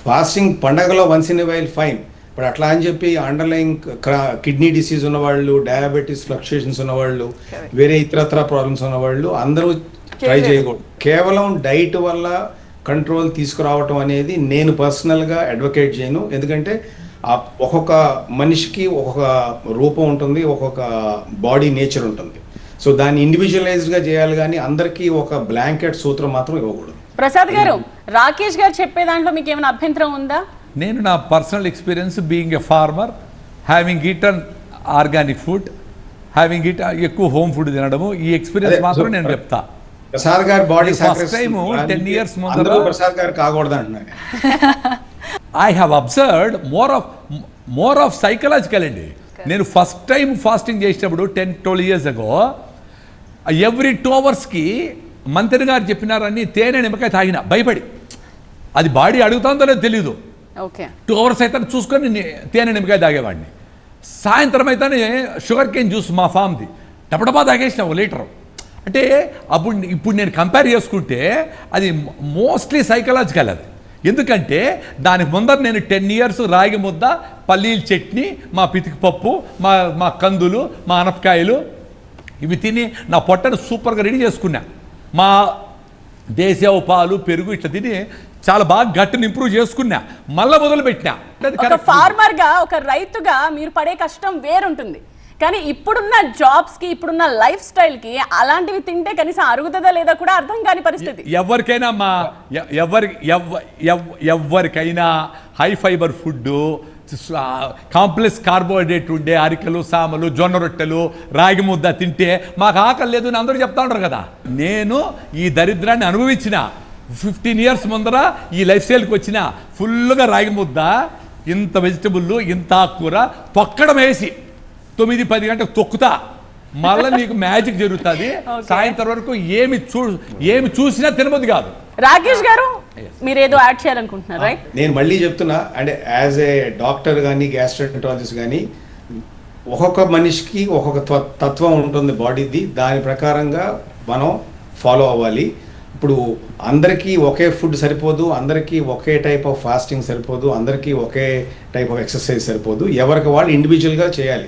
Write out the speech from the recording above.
Fasting పండగలో once in while fine, but అట్లా అని చెప్పి అండర్లైన్ కిడ్నీ డిసీజ్ ఉన్నవాళ్ళు, డయాబెటీస్ ఫ్లక్చుయేషన్స్ ఉన్నవాళ్ళు, వేరే ఇతరత్ర ప్రాబ్లమ్స్ ఉన్నవాళ్ళు అందరూ ట్రై చేయకూడదు. కేవలం డైట్ వల్ల కంట్రోల్ తీసుకురావటం అనేది నేను పర్సనల్గా అడ్వకేట్ చేయను. ఎందుకంటే ఒక్కొక్క మనిషికి ఒక్కొక్క రూపం ఉంటుంది, ఒక్కొక్క బాడీ నేచర్ ఉంటుంది. సో దాన్ని ఇండివిజువలైజ్డ్గా చేయాలి, కానీ అందరికీ ఒక బ్లాంకెట్ సూత్రం మాత్రం ఇవ్వకూడదు. ప్రసాద్ గారు, రాకేష్ గారు చెప్పే దాంట్లో మీకు ఏమైనా అభ్యంతరం ఉందా? నేను నా personal experience being a farmer, having eaten organic food, having eat ఎక్కువ హోమ్ ఫుడ్ తినడము, ఈ ఎక్స్పీరియన్స్ మాత్రం నేను చెప్తా. ప్రసాద్ గారి బాడీ ఫస్ట్ టైం 10 years ముందర ప్రసాద్ గారు కాకూడదు అంటున్నారు. I have observed more of psychological అండి. నేను ఫస్ట్ టైం ఫాస్టింగ్ చేసినప్పుడు 10-12 years ago ఎవ్రీ 2 hours మంత్రి గారు చెప్పినారని తేనె నిమ్మకాయ తాగిన భయపడి. అది బాడీ అడుగుతుందో లేదో తెలీదు. 2 hours అయితే చూసుకొని తేనె నిమ్మకాయ తాగేవాడిని. సాయంత్రం అయితేనే షుగర్ కేన్ జ్యూస్ మా ఫామ్ది డబ్బడబ్బా తాగేసిన 1 లీటర్. అంటే ఇప్పుడు నేను కంపేర్ చేసుకుంటే అది మోస్ట్లీ సైకలాజికల్. అది ఎందుకంటే దానికి ముందర నేను 10 years రాగి ముద్ద, పల్లీల చట్నీ, మా పితికి పప్పు, మా కందులు, మా అనపకాయలు ఇవి తిని నా పొట్టను సూపర్గా రెడీ చేసుకున్నా. మా దేశీయ పాలు, పెరుగు ఇట్లా తిని చాలా బాగా గట్టును ఇంప్రూవ్ చేసుకున్నా. మళ్ళీ మొదలు పెట్టినా. ఒక ఫార్మర్గా, ఒక రైతుగా మీరు పడే కష్టం వేరుంటుంది. కానీ ఇప్పుడున్న జాబ్స్కి, ఇప్పుడున్న లైఫ్ స్టైల్కి అలాంటివి తింటే కనీసం అరుగుతుందా లేదా కూడా అర్థం కాని పరిస్థితి. ఎవరికైనా high fibre food, complex carbohydrate ఉండే అరికలు, సామలు, జొన్న రొట్టెలు, రాగి ముద్ద తింటే మాకు ఆకలి లేదు అని అందరూ చెప్తా ఉంటారు కదా. నేను ఈ దరిద్రాన్ని అనుభవించిన. 15 years ముందర ఈ లైఫ్ స్టైల్కి వచ్చిన. ఫుల్గా రాగి ముద్ద, ఇంత వెజిటబుల్, ఇంత ఆకుకూర తొక్కడం వేసి 9-10 గంటలకు తొక్కుతా. మళ్ళీ నీకు మ్యాజిక్ జరుగుతుంది. సాయంత్రం వరకు ఏమి చూసినా తినబుద్ది కాదు. రాకేష్ గారు, మీరు ఏదో యాడ్ చేయాలనుకుంటున్నారు, రైట్? నేను మళ్ళీ చెప్తున్నా, అంటే యాజ్ ఏ డాక్టర్ కానీ, గ్యాస్ట్రోఎంటరాలజిస్ట్ కానీ, ఒక్కొక్క మనిషికి ఒక్కొక్క తత్వం ఉంటుంది బాడీది. దాని ప్రకారంగా మనం ఫాలో అవ్వాలి. ఇప్పుడు అందరికీ ఒకే ఫుడ్ సరిపోదు, అందరికీ ఒకే టైప్ ఆఫ్ ఫాస్టింగ్ సరిపోదు, అందరికీ ఒకే టైప్ ఆఫ్ ఎక్సర్సైజ్ సరిపోదు. ఎవరికి వాళ్ళు ఇండివిజువల్గా చేయాలి.